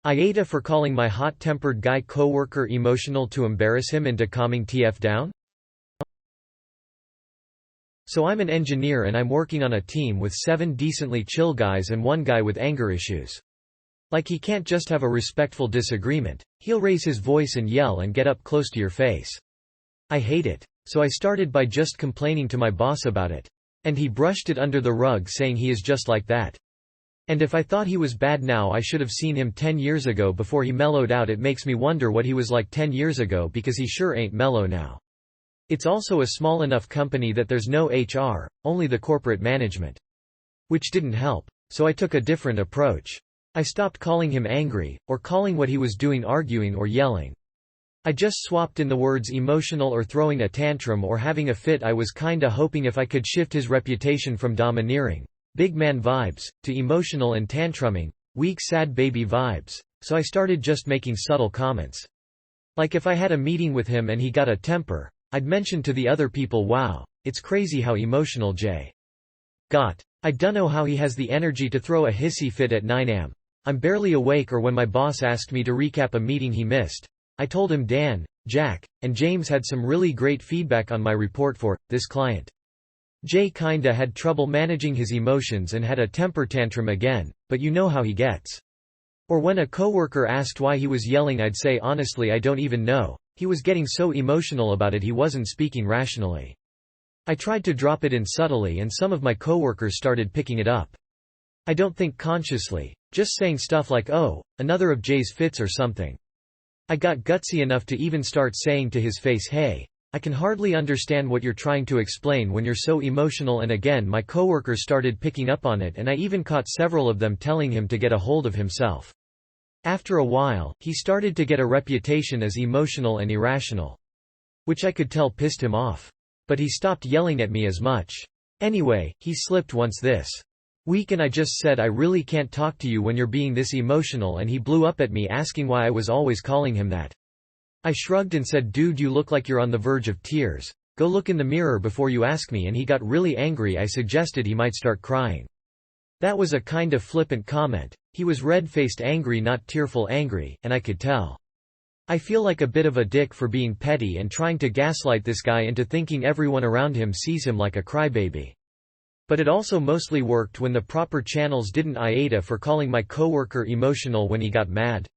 AITA for calling my hot-tempered guy coworker emotional to embarrass him into calming TF down? So I'm an engineer and I'm working on a team with 7 decently chill guys and 1 guy with anger issues. Like he can't just have a respectful disagreement, he'll raise his voice and yell and get up close to your face. I hate it. So I started by just complaining to my boss about it. And he brushed it under the rug saying he is just like that. And if I thought he was bad now I should have seen him 10 years ago before he mellowed out. It makes me wonder what he was like 10 years ago because he sure ain't mellow now. It's also a small enough company that there's no HR, only the corporate management. Which didn't help. So I took a different approach. I stopped calling him angry, or calling what he was doing arguing or yelling. I just swapped in the words emotional or throwing a tantrum or having a fit. I was kinda hoping if I could shift his reputation from domineering, big man vibes, to emotional and tantruming, weak sad baby vibes, so I started just making subtle comments. Like if I had a meeting with him and he got a temper, I'd mention to the other people, wow, it's crazy how emotional Jay got. I dunno how he has the energy to throw a hissy fit at 9 am. I'm barely awake. Or when my boss asked me to recap a meeting he missed, I told him Dan, Jack, and James had some really great feedback on my report for this client. Jay kinda had trouble managing his emotions and had a temper tantrum again, but you know how he gets. Or when a coworker asked why he was yelling, I'd say honestly I don't even know, he was getting so emotional about it he wasn't speaking rationally. I tried to drop it in subtly and some of my coworkers started picking it up. I don't think consciously, just saying stuff like, oh, another of Jay's fits or something. I got gutsy enough to even start saying to his face, hey, I can hardly understand what you're trying to explain when you're so emotional. And again my coworkers started picking up on it and I even caught several of them telling him to get a hold of himself. After a while, he started to get a reputation as emotional and irrational. Which I could tell pissed him off. But he stopped yelling at me as much. Anyway, he slipped once this week and I just said I really can't talk to you when you're being this emotional, and he blew up at me asking why I was always calling him that. I shrugged and said, dude, you look like you're on the verge of tears. Go look in the mirror before you ask me. And he got really angry. I suggested he might start crying. That was a kind of flippant comment. He was red-faced angry, not tearful angry, and I could tell. I feel like a bit of a dick for being petty and trying to gaslight this guy into thinking everyone around him sees him like a crybaby. But it also mostly worked when the proper channels didn't AITA for calling my coworker emotional when he got mad.